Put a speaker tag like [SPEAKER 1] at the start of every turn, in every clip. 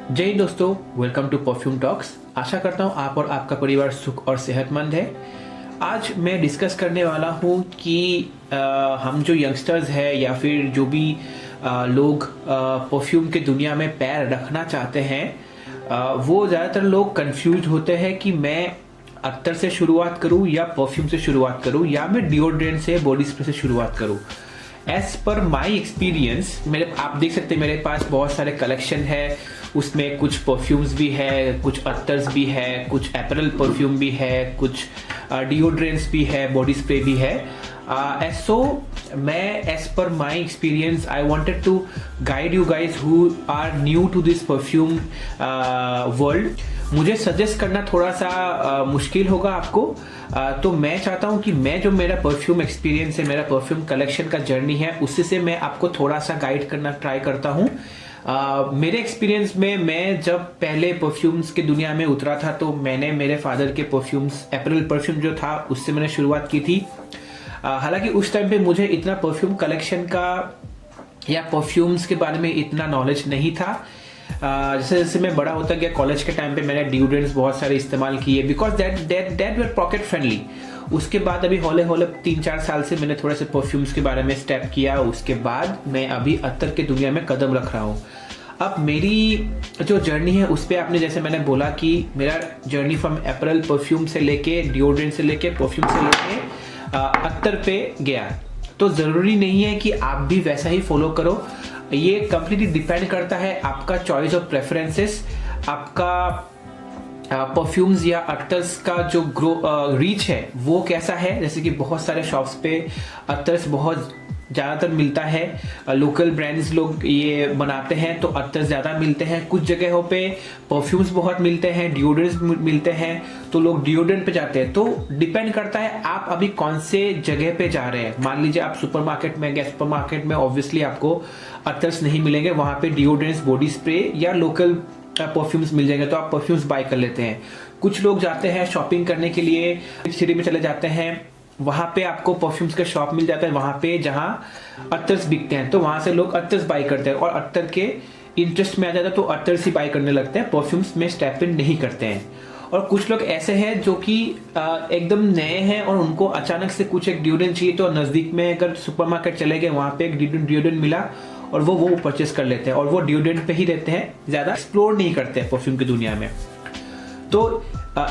[SPEAKER 1] जय हिंद दोस्तों, welcome to perfume talks. आशा करता हूँ आप और आपका परिवार सुख और सेहतमंद है। आज मैं डिस्कस करने वाला हूँ कि हम जो यंगस्टर्स हैं या फिर जो भी लोग परफ्यूम के दुनिया में पैर रखना चाहते हैं, वो ज़्यादातर लोग कंफ्यूज होते हैं कि मैं अत्तर से शुरुआत करूँ या परफ्यूम से शुरुआत करूँ या मैं डिओड्रेंट से, बॉडी स्प्रे से शुरुआत करूँ। एज पर माई एक्सपीरियंस, मेरे आप देख सकते हैं मेरे पास बहुत सारे कलेक्शन है। उसमें कुछ परफ्यूम्स भी है, कुछ अत्तर्स भी है, कुछ एपरल परफ्यूम भी है, कुछ डिओड्रेंट्स भी है, बॉडी स्प्रे भी है। सो मैं as per my experience I wanted to guide you guys who are new to this perfume world. मुझे सजेस्ट करना थोड़ा सा मुश्किल होगा आपको, तो मैं चाहता हूं कि मैं जो मेरा परफ्यूम एक्सपीरियंस है, मेरा परफ्यूम कलेक्शन का जर्नी है, उससे से मैं आपको थोड़ा सा गाइड करना ट्राई करता हूं। मेरे एक्सपीरियंस में मैं जब पहले परफ्यूम्स की दुनिया में उतरा था तो मैंने मेरे फादर के परफ्यूम्स, एपरल परफ्यूम जो था उससे मैंने शुरुआत की थी। हालांकि उस टाइम पे मुझे इतना परफ्यूम कलेक्शन का या परफ्यूम्स के बारे में इतना नॉलेज नहीं था। जैसे जैसे मैं बड़ा होता गया, कॉलेज के टाइम पे मैंने डिओड्रेंट्स बहुत सारे इस्तेमाल किए because that were pocket friendly. उसके बाद अभी हौले हौले 3-4 साल से मैंने थोड़े से परफ्यूम्स के बारे में स्टेप किया। उसके बाद मैं अभी अत्तर के दुनिया में कदम रख रहा हूँ। अब मेरी जो जर्नी है उस पर आपने, जैसे मैंने बोला कि मेरा जर्नी फ्रॉम एपरल परफ्यूम से लेके, डिओड्रेंट से लेके, परफ्यूम से लेके अत्तर पे गया। तो ज़रूरी नहीं है कि आप भी वैसा ही फॉलो करो। ये कंप्लीटली डिपेंड करता है आपका चॉइस ऑफ प्रेफरेंसेस, आपका परफ्यूम्स या अत्तर्स का जो रीच है वो कैसा है। जैसे कि बहुत सारे शॉप्स पे अत्तर्स बहुत ज़्यादातर मिलता है, लोकल ब्रांड्स लोग ये बनाते हैं तो अत्तर्स ज़्यादा मिलते हैं। कुछ जगहों पे परफ्यूम्स बहुत मिलते हैं, डिओड्रेंट्स मिलते हैं तो लोग डिओड्रेंट पे जाते हैं। तो डिपेंड करता है आप अभी कौन से जगह पे जा रहे हैं। मान लीजिए आप सुपरमार्केट में गए, सुपरमार्केट में ऑब्वियसली आपको अत्तर्स नहीं मिलेंगे, वहाँ पे डिओड्रेंट्स, बॉडी स्प्रे या लोकल परफ्यूम्स मिल जाएंगे तो आप परफ्यूम्स बाय कर लेते हैं। कुछ लोग जाते हैं शॉपिंग करने के लिए, सिटी में चले जाते हैं, वहां पे आपको परफ्यूम्स का शॉप मिल जाता है, वहां पे जहां अत्तर्स बिकते हैं तो वहां से लोग अत्तर्स बाय करते हैं और अत्तर के इंटरेस्ट में आ जाता है तो अत्तर्स ही बाय करने लगते हैं, परफ्यूम्स में स्टेप इन नहीं करते हैं। और कुछ लोग ऐसे हैं जो कि एकदम नए हैं और उनको अचानक से कुछ एक डिओड्रेंट चाहिए तो नजदीक में अगर सुपरमार्केट चले गए, वहां पे एक डिओड्रेंट मिला और वो परचेस कर लेते हैं और वो डिओड्रेंट पे ही रहते हैं, ज्यादा एक्सप्लोर नहीं करते हैं परफ्यूम की दुनिया में। तो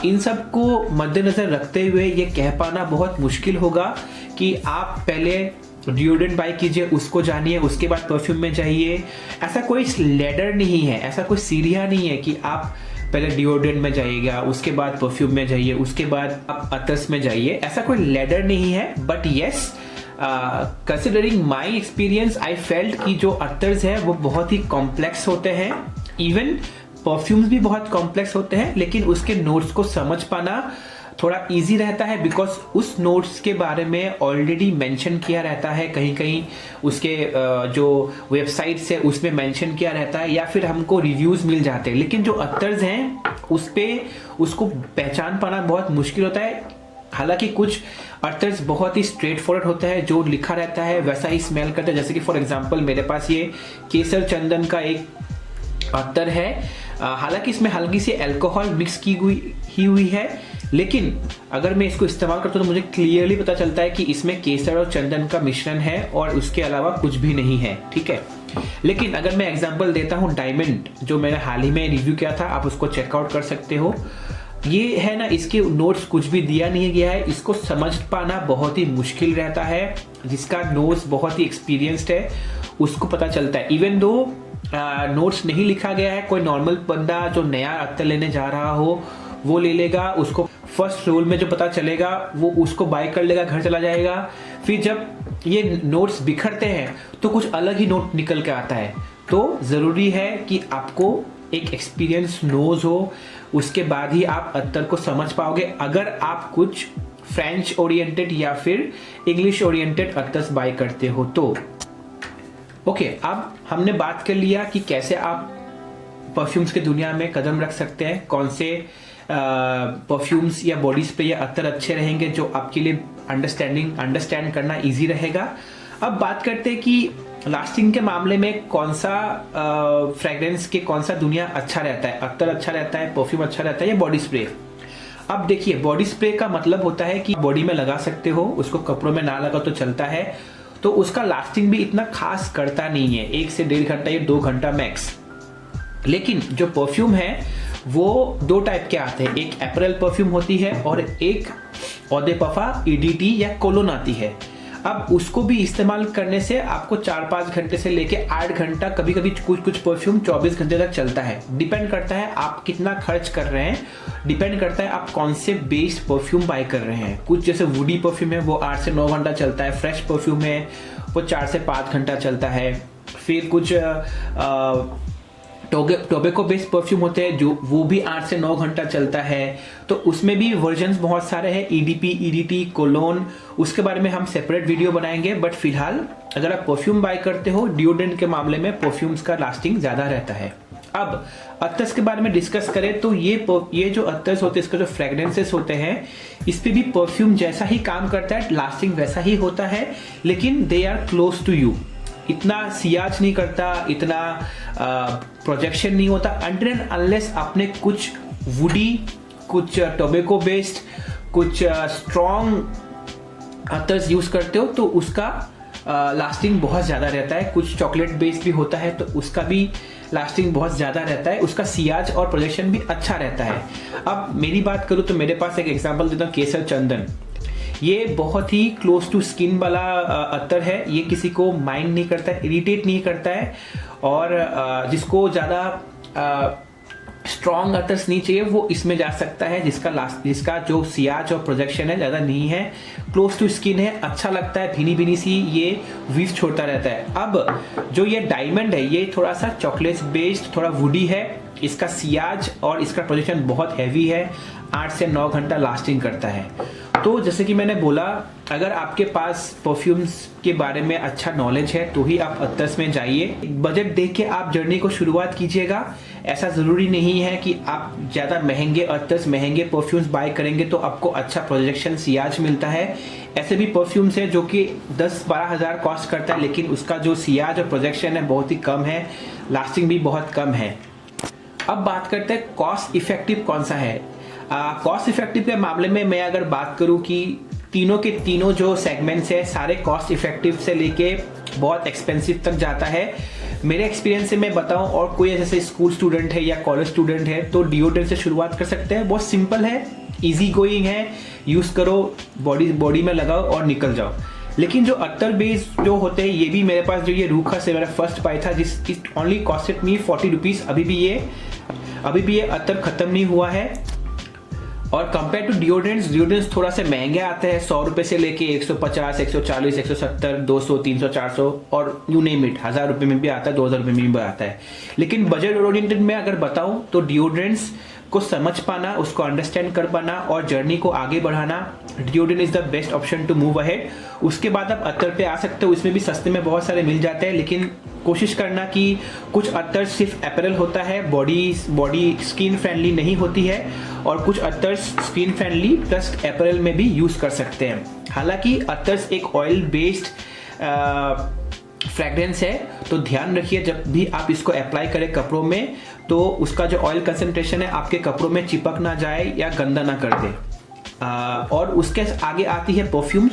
[SPEAKER 1] इन सब को मद्देनजर रखते हुए ये कह पाना बहुत मुश्किल होगा कि आप पहले डिओड्रेंट बाय कीजिए, उसको जानिए, उसके बाद परफ्यूम में जाइए। ऐसा कोई लैडर नहीं है, ऐसा कोई सीढ़ियां नहीं है कि आप पहले डिओड्रेंट में जाइएगा, उसके बाद परफ्यूम में जाइए, उसके बाद आप अत्तर्स में जाइए। ऐसा कोई लैडर नहीं है। But yes, considering my experience I felt कि जो अत्तर्स है वो बहुत ही कॉम्प्लेक्स होते हैं। इवन परफ्यूम्स भी बहुत कॉम्प्लेक्स होते हैं, लेकिन उसके नोट्स को समझ पाना थोड़ा इजी रहता है बिकॉज उस नोट्स के बारे में ऑलरेडी मेंशन किया रहता है, कहीं कहीं उसके जो वेबसाइट्स है उसमें मेंशन किया रहता है या फिर हमको रिव्यूज मिल जाते हैं। लेकिन जो अत्तर्स हैं उस पे उसको पहचान पाना बहुत मुश्किल होता है। हालांकि कुछ अत्तर्स बहुत ही स्ट्रेट फॉरवर्ड होता है, जो लिखा रहता है वैसा ही स्मेल करता है। जैसे कि फॉर एग्जांपल मेरे पास ये केसर चंदन का एक अत्तर है। हालांकि इसमें हल्की सी अल्कोहल मिक्स की हुई है, लेकिन अगर मैं इसको इस्तेमाल करता हूं तो मुझे क्लियरली पता चलता है कि इसमें केसर और चंदन का मिश्रण है और उसके अलावा कुछ भी नहीं है, ठीक है। लेकिन अगर मैं एग्जांपल देता हूं डायमंड, जो मैंने हाल ही में रिव्यू किया था, आप उसको चेकआउट कर सकते हो। ये है ना, इसके नोट्स कुछ भी दिया नहीं गया है, इसको समझ पाना बहुत ही मुश्किल रहता है। जिसका नोट्स बहुत ही एक्सपीरियंस्ड है उसको पता चलता है। इवन दो नोट्स नहीं लिखा गया है, कोई नॉर्मल बंदा जो नया अत्तर लेने जा रहा हो वो ले लेगा, उसको फर्स्ट रोल में जो पता चलेगा वो उसको बाय कर लेगा, घर चला जाएगा। फिर जब ये नोट्स बिखरते हैं तो कुछ अलग ही नोट निकल के आता है। तो ज़रूरी है कि आपको एक एक्सपीरियंस नोज हो, उसके बाद ही आप अत्तर को समझ पाओगे। अगर आप कुछ फ्रेंच ओरिएंटेड या फिर इंग्लिश ओरिएंटेड अत्तर्स बाय करते हो तो ओके। अब हमने बात कर लिया कि कैसे आप परफ्यूम्स के दुनिया में कदम रख सकते हैं, कौन से परफ्यूम्स या बॉडी स्प्रे या अत्तर अच्छे रहेंगे जो आपके लिए अंडरस्टैंड करना इजी रहेगा। अब बात करते हैं कि लास्टिंग के मामले में कौन सा फ्रेग्रेंस के कौन सा दुनिया अच्छा रहता है, अत्तर अच्छा रहता है, परफ्यूम अच्छा रहता है या बॉडी स्प्रे। अब देखिए, बॉडी स्प्रे का मतलब होता है कि बॉडी में लगा सकते हो, उसको कपड़ों में ना लगा तो चलता है, तो उसका लास्टिंग भी इतना खास करता नहीं है, 1 से 1.5 घंटा या 2 घंटा मैक्स। लेकिन जो परफ्यूम है वो 2 टाइप के आते हैं, एक अपैरल परफ्यूम होती है और एक ऑ दे पफा ईडीटी या कोलोन आती है। अब उसको भी इस्तेमाल करने से आपको 4-5 घंटे से लेके 8 घंटा, कभी कभी कुछ परफ्यूम 24 घंटे तक चलता है। डिपेंड करता है आप कितना खर्च कर रहे हैं, डिपेंड करता है आप कौन से बेस्ड परफ्यूम बाय कर रहे हैं। कुछ जैसे वुडी परफ्यूम है वो 8 से 9 घंटा चलता है, फ्रेश परफ्यूम है वो 4 से 5 घंटा चलता है। फिर कुछ टोबैको बेस्ड परफ्यूम होते हैं जो वो भी 8 से 9 घंटा चलता है। तो उसमें भी वर्जन्स बहुत सारे हैं, ईडीपी, ईडीटी, कोलोन, उसके बारे में हम सेपरेट वीडियो बनाएंगे। बट फिलहाल अगर आप परफ्यूम बाय करते हो, डिओड्रेंट के मामले में परफ्यूम्स का लास्टिंग ज्यादा रहता है। अब अत्तर्स के बारे में डिस्कस करें तो ये जो अत्तर्स होते हैं, इसका जो फ्रेग्रेंसेस होते हैं, इस पे भी परफ्यूम जैसा ही काम करता है, लास्टिंग वैसा ही होता है, लेकिन they are close to you. इतना सियाज नहीं करता, इतना प्रोजेक्शन नहीं होता, अनटिल एंड अनलेस आपने कुछ वुडी, कुछ टोबैको बेस्ड, कुछ स्ट्रॉन्ग अत्तर्स यूज करते हो तो उसका लास्टिंग बहुत ज़्यादा रहता है। कुछ चॉकलेट बेस्ड भी होता है तो उसका भी लास्टिंग बहुत ज़्यादा रहता है, उसका सियाज और प्रोजेक्शन भी अच्छा रहता है। अब मेरी बात करूँ तो मेरे पास एक एग्जांपल देता हूँ, केसर चंदन। ये बहुत ही क्लोज टू स्किन वाला अत्तर है, ये किसी को माइंड नहीं करता है, इरिटेट नहीं करता है, और जिसको ज़्यादा स्ट्रॉन्ग अत्तर्स नहीं चाहिए वो इसमें जा सकता है, जिसका जो सियाज और प्रोजेक्शन है ज़्यादा नहीं है, क्लोज टू स्किन है, अच्छा लगता है, भीनी भीनी सी ये वीव छोड़ता रहता है। अब जो ये डायमंड है ये थोड़ा सा चॉकलेट बेस्ड, थोड़ा वुडी है, इसका सियाज और इसका प्रोजेक्शन बहुत हैवी है, 8 से 9 घंटा लास्टिंग करता है। तो जैसे कि मैंने बोला, अगर आपके पास परफ्यूम्स के बारे में अच्छा नॉलेज है तो ही आप अत्तर्स में जाइए। बजट देख के आप जर्नी को शुरुआत कीजिएगा। ऐसा ज़रूरी नहीं है कि आप ज़्यादा महंगे अत्तर्स, महंगे परफ्यूम्स बाय करेंगे तो आपको अच्छा प्रोजेक्शन, सियाज मिलता है। ऐसे भी परफ्यूम्स है जो कि 10-12 हज़ार कॉस्ट करता है, लेकिन उसका जो सियाज और प्रोजेक्शन है बहुत ही कम है, लास्टिंग भी बहुत कम है। अब बात करते हैं कॉस्ट इफेक्टिव कौन सा है। कॉस्ट इफेक्टिव के मामले में मैं अगर बात करूं कि तीनों के तीनों जो सेगमेंट्स है सारे कॉस्ट इफेक्टिव से लेके बहुत एक्सपेंसिव तक जाता है। मेरे एक्सपीरियंस से मैं बताऊं, और कोई जैसे स्कूल स्टूडेंट है या कॉलेज स्टूडेंट है तो डिओड्रेंट से शुरुआत कर सकते हैं। बहुत सिंपल है, इजी गोइंग है, यूज़ करो, बॉडी में लगाओ और निकल जाओ। लेकिन जो अत्तर बेस जो होते हैं, ये भी मेरे पास जो ये रूखा से मेरा फर्स्ट बाय था, जिस it only costed me 40 rupees. अभी भी ये अत्तर ख़त्म नहीं हुआ है। और कंपेयर टू डिओड्रेंट्स थोड़ा से महंगे आते हैं, 100 रुपये से लेके 150, 140, 170, 200, 300, 400 और यू नेम इट, 1000 रुपये में भी आता है, 2000 रुपये में भी आता है। लेकिन बजट ओरिएंटेड में अगर बताऊं तो डिओड्रेंट्स को समझ पाना, उसको अंडरस्टैंड कर पाना और जर्नी को आगे बढ़ाना, deodorant is the best option to move ahead. उसके बाद आप अत्तर पे आ सकते हो, इसमें भी सस्ते में बहुत सारे मिल जाते हैं, लेकिन कोशिश करना कि कुछ अत्तर सिर्फ अपैरल होता है, बॉडी स्किन फ्रेंडली नहीं होती है, और कुछ अत्तर्स स्किन फ्रेंडली प्लस अपैरल में भी यूज़ कर सकते हैं। हालांकि अत्तर्स एक ऑयल बेस्ड फ्रेग्रेंस है, तो ध्यान रखिए जब भी आप इसको अप्लाई करें कपड़ों में तो उसका जो ऑयल कंसंट्रेशन है आपके कपड़ों में चिपक ना जाए या गंदा ना कर दे। और उसके आगे आती है परफ्यूम्स,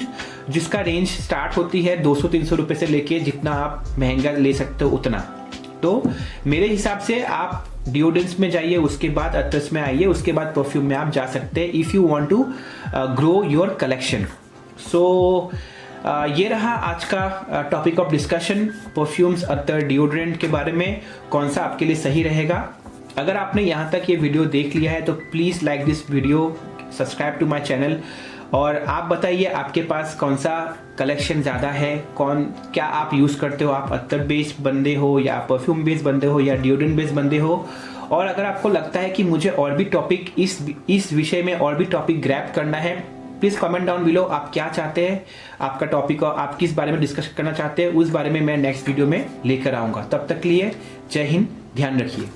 [SPEAKER 1] जिसका रेंज स्टार्ट होती है 200-300 रुपये से लेके जितना आप महंगा ले सकते हो उतना। तो मेरे हिसाब से आप डिओड्रेंट्स में जाइए, उसके बाद अत्तर्स में आइए, उसके बाद परफ्यूम में आप जा सकते हैं if you want to grow your collection. So ये रहा आज का topic of discussion, perfumes, attar, deodorant के बारे में कौन सा आपके लिए सही रहेगा। अगर आपने यहाँ तक ये वीडियो देख लिया है तो please like this video, subscribe to my channel, और आप बताइए आपके पास कौन सा कलेक्शन ज़्यादा है, क्या आप यूज़ करते हो, आप अत्तर बेस्ड बंदे हो या परफ्यूम बेस्ड बंदे हो या डिओड्रेंट बेस्ड बंदे हो। और अगर आपको लगता है कि मुझे और भी टॉपिक इस विषय में और भी टॉपिक ग्रैब करना है, प्लीज़ कमेंट डाउन बिलो आप क्या चाहते हैं, आपका टॉपिक और आप किस बारे में डिस्कस करना चाहते हैं, उस बारे में मैं नेक्स्ट वीडियो में लेकर आऊँगा। तब तक के लिए जय हिंद, ध्यान रखिए।